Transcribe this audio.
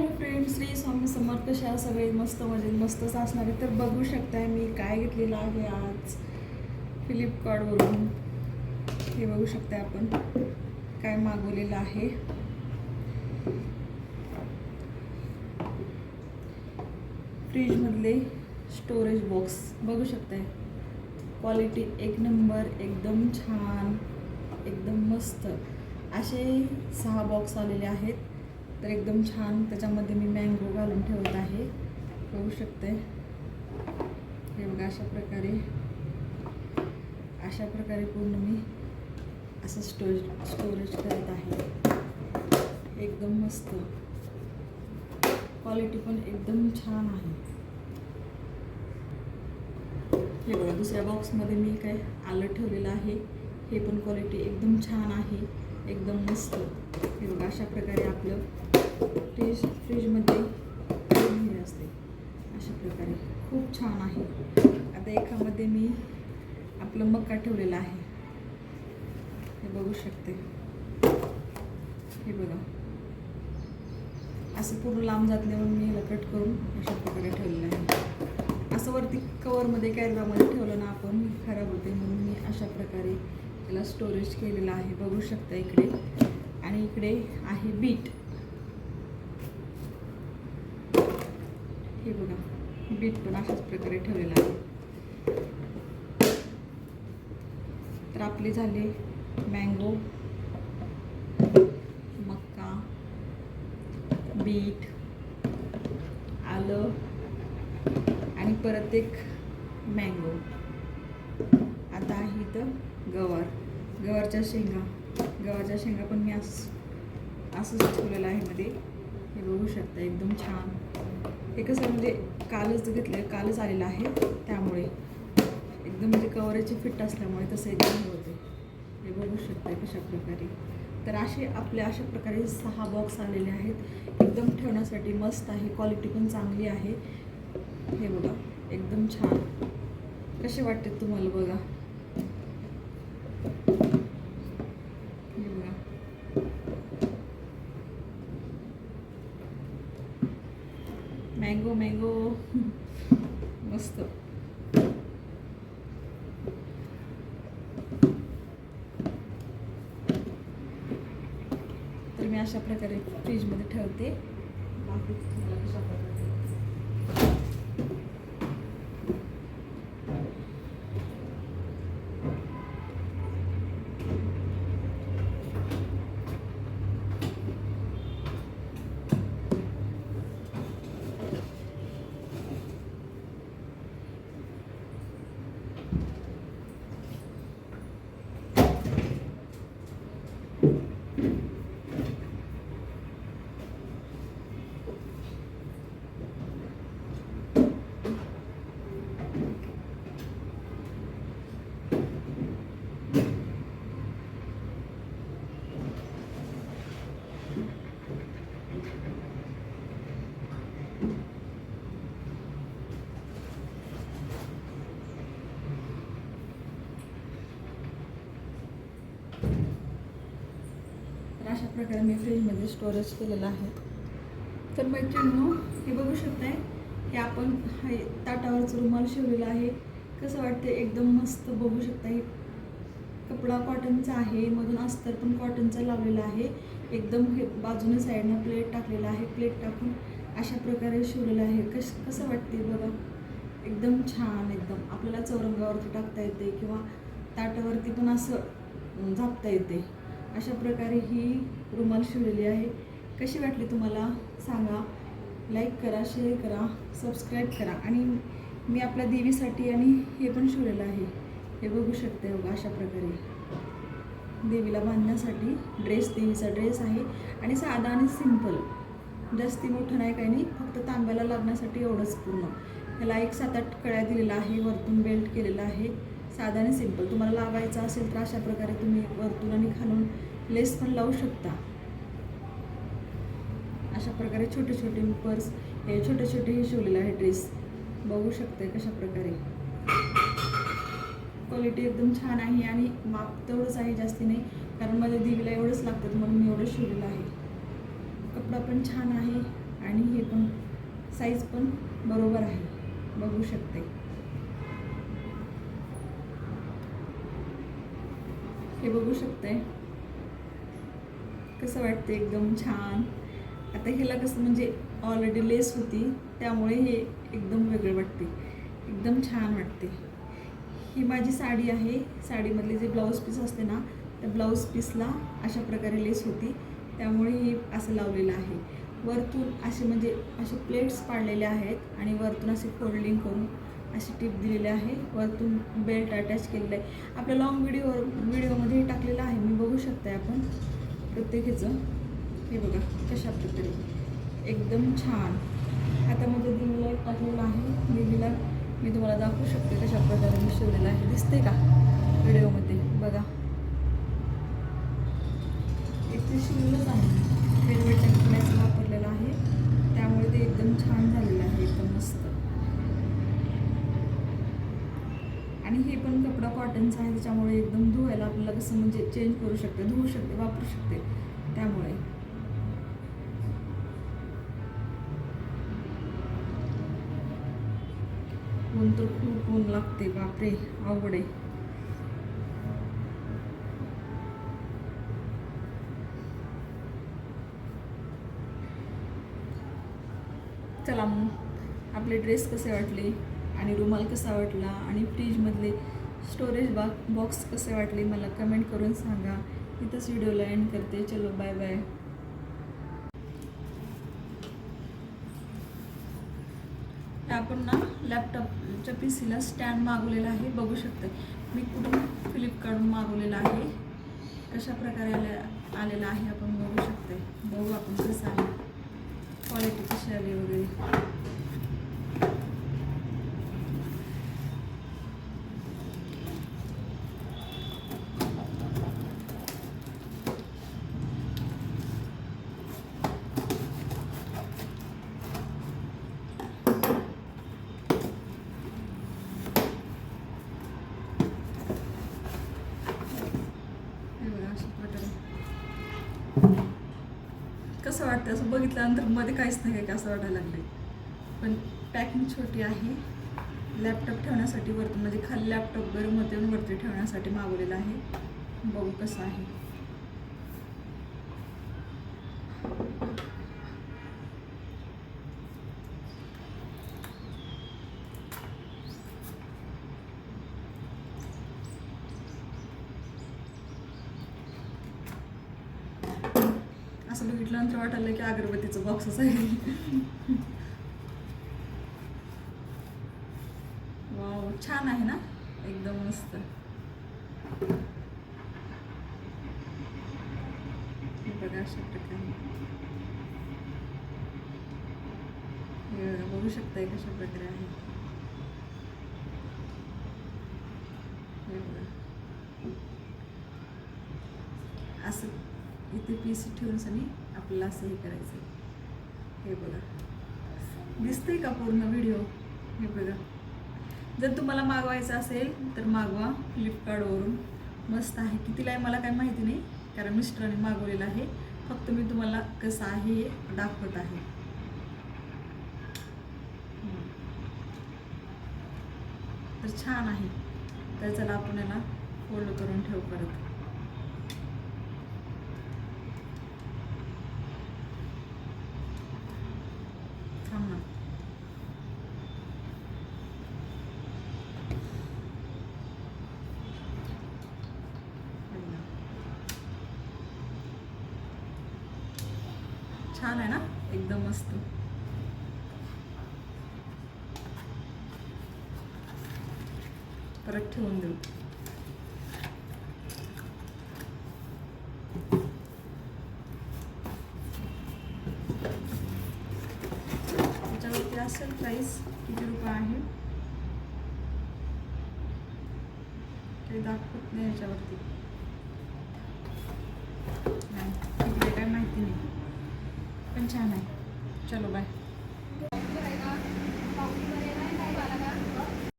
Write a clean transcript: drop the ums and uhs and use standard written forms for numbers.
Hello friends, Shri Swami Samarth. कशा सगळे मस्त मजेत मस्तच असणार आहे. तर बघू शकताय मी काय घेतलेलं आहे आज फ्लिपकार्टवरून. हे बघू शकताय आपण काय मागवलेलं आहे. फ्रीजमधले स्टोरेज बॉक्स बघू शकताय. क्वालिटी एक नंबर, एकदम छान, एकदम मस्त. असे 6 बॉक्स आलेले आहेत. तर एकदम छान. त्याच्यामध्ये मी मँगो घालून ठेवत आहे. बघू शकते. हे बघा अशा प्रकारे पूर्ण मी असं स्टोरेज करत आहे. एकदम मस्त. क्वालिटी पण एकदम छान आहे. हे बघा दुसऱ्या बॉक्समध्ये मी काय आलं ठेवलेलं आहे. हे पण क्वालिटी एकदम छान आहे, एकदम मस्त. हे बघा अशा प्रकारे आपलं फ्रीजमध्ये हे असते. अशा प्रकारे खूप छान आहे. आता एकामध्ये मी आपलं मका ठेवलेलं आहे. हे बघू शकते. हे बघा असं पूर्ण लांब जात नाही म्हणून मी ह्याला कट करून अशा प्रकारे ठेवलेलं आहे. असं वरती कवरमध्ये कॅरबामध्ये ठेवलं ना आपण खराब होते, म्हणून मी अशा प्रकारे त्याला स्टोरेज केलेलं आहे. बघू शकता इकडे. आणि इकडे आहे बीट. हे बघा बीट पण अशाच प्रकारे ठेवलेलं आहे. तर आपले झाले मँगो, मक्का, बीट, आलं आणि परत एक मँगो. आता आहे इथं गवारच्या शेंगा पण मी असंच ठेवलेलं आहे मध्ये. हे बघू शकता एकदम छान. हे कसं म्हणजे कालच आलेलं आहे, त्यामुळे एकदम म्हणजे कवरेजची फिट असल्यामुळे तसं एकदम हे होते. हे बघू शकता कशा प्रकारे. तर अशा प्रकारे 6 बॉक्स आलेले आहेत. एकदम ठेवण्यासाठी मस्त आहे. क्वालिटी पण चांगली आहे. हे बघा एकदम छान. कसे वाटते तुम्हाला बघा. हे बघा मँगो मस्त. तर मी अशा प्रकारे फ्रीजमध्ये ठेवते. बाकी तुम्हाला कशा प्रकारे अशा प्रकारे मी फ्रीजमध्ये स्टोरेज केलेलं आहे. तर मैत्रिणींनो, हे बघू शकताय. हे आपण ताटावरचं रुमाल शिवलेला आहे. कसं वाटतं एकदम मस्त. बघू शकता. हे कपडा कॉटनचा आहे, मधून अस्तर पण कॉटनचा लावलेला आहे. एकदम हे बाजूने साईडने प्लेट टाकलेला आहे. प्लेट टाकून अशा प्रकारे शिवलेलं आहे. कसं वाटते बघा. एकदम छान. एकदम आपल्याला चौरंगावरती टाकता येते किंवा ताटावरती पण असं झापता येते. अशा प्रकारे ही रुमाल शिवलेली आहे. कशी वाटली तुम्हाला सांगा. लाईक करा, शेअर करा, सबस्क्राईब करा. आणि मी आपल्या देवीसाठी आणि हे पण शिवलेलं आहे. हे बघू शकते बघा. अशा प्रकारे देवीला बांधण्यासाठी देवीचा ड्रेस आहे. आणि साधा आणि सिंपल, जास्ती मोठं नाही काही नाही. फक्त तांब्याला लागण्यासाठी एवढंच पूर्ण. ह्याला एक 7-8 कळ्या दिलेला आहे. वरतून बेल्ट केलेला आहे. साधा आणि सिंपल. तुम्हाला लावायचं असेल तर अशा प्रकारे तुम्ही वरतून आणि खालून लेस पण लावू शकता. अशा प्रकारे छोटे पर्स, हे छोटे हे शिवलेलं आहे ड्रेस. बघू शकते कशा प्रकारे. क्वालिटी एकदम छान आहे. आणि माप तेवढंच आहे, जास्ती नाही, कारण माझ्या देवीला एवढंच लागतं म्हणून मी एवढं शिवलेलं आहे. कपडा पण छान आहे आणि हे पण साईज पण बरोबर आहे, बघू शकते. हे बघू शकते कसं वाटते, एकदम छान. आता ह्याला कसं म्हणजे ऑलरेडी लेस होती त्यामुळे हे एकदम वेगळं वाटते, एकदम छान वाटते. ही माझी साडी आहे. साडीमधले जे ब्लाऊज पीस असते ना, त्या ब्लाऊज पीसला अशा प्रकारे लेस होती त्यामुळे हे असं लावलेलं आहे. वरतून असे म्हणजे असे प्लेट्स पाडलेले आहेत आणि वरतून असे फोल्डिंग करून अशी टिप दिलेली आहे. वरतून बेल्ट अटॅच केलेलं आहे. आपल्या लॉंग व्हिडिओमध्ये टाकलेलं आहे, मी बघू शकते आपण प्रत्येकीचं. हे बघा कशा प्रकारे एकदम छान. हातामध्ये दिलेला एक टाकलेला आहे. दिलेला मी तुम्हाला दाखवू शकते कशा प्रकारे मी शिवलेलं आहे. दिसते का व्हिडिओमध्ये? बघा इथे शिवलंच आहे. वेलवेट क्लॅस वापरलेला आहे त्यामुळे ते एकदम छान झालेलं आहे, एकदम मस्त. आणि हे पण कपडा कॉटनचा आहे त्याच्यामुळे एकदम धुवायला आपल्याला कसं म्हणजे चेंज करू शकते, धुवू शकते, वापरू शकते. त्यामुळे ऊन तर खूप ऊन लागते, बापरे अवघड आहे. चला मग आपले ड्रेस कसे वाटले आणि रुमाल कसा वाटला आणि फ्रीजमधले स्टोरेज बॉक्स कसे वाटले मला कमेंट करून सांगा. इथंच व्हिडिओला एंड करते. चलो बाय बाय. आपण ना लॅपटॉपच्या पीसीला स्टँड मागवलेला आहे, बघू शकता. मी कुठून फ्लिपकार्टहून मागवलेला आहे. कशा प्रकारे आलेला आहे आपण बघू शकते. बघू आपण कसं आहे, क्वालिटी कशी आली वगैरे. कसं वाटतं असं बघितल्यानंतर मध्ये काहीच नाही काय असं वाटायला लागले. पण पॅकिंग छोटी आहे. लॅपटॉप ठेवण्यासाठी वरती म्हणजे खाली लॅपटॉप गरम होते आणि वरती ठेवण्यासाठी मागवलेला आहे. बघू कसं आहे. असं बघितल्यानंतर वाटायला की अगरबत्तीचं बॉक्सच आहे. वाव छान आहे ना, एकदम मस्त. बघा अशा प्रकारे बघू शकताय कशा प्रकारे आहे. असं इथे पीस ठेवून सनी आपल्याला असं हे करायचं. हे बघा दिसतंय का पूर्ण व्हिडिओ? हे बघा. जर तुम्हाला मागवायचं असेल तर मागवा फ्लिपकार्टवरून. मस्त आहे. कितीला आहे मला काय माहिती नाही कारण मिस्टरांनी मागवलेलं आहे. फक्त मी तुम्हाला कसं आहे हे दाखवत आहे. तर छान आहे. तर चला आपण याला फोल्ड करून ठेवू परत. छान आहे ना, एकदम मस्त. परत ठेवून देऊ. त्याच्यावरती असेल प्राइस किती रुपये आहे ते दाखवत नाही याच्यावरती. नाही काय माहिती नाही पण छान आहे. चलो बाय.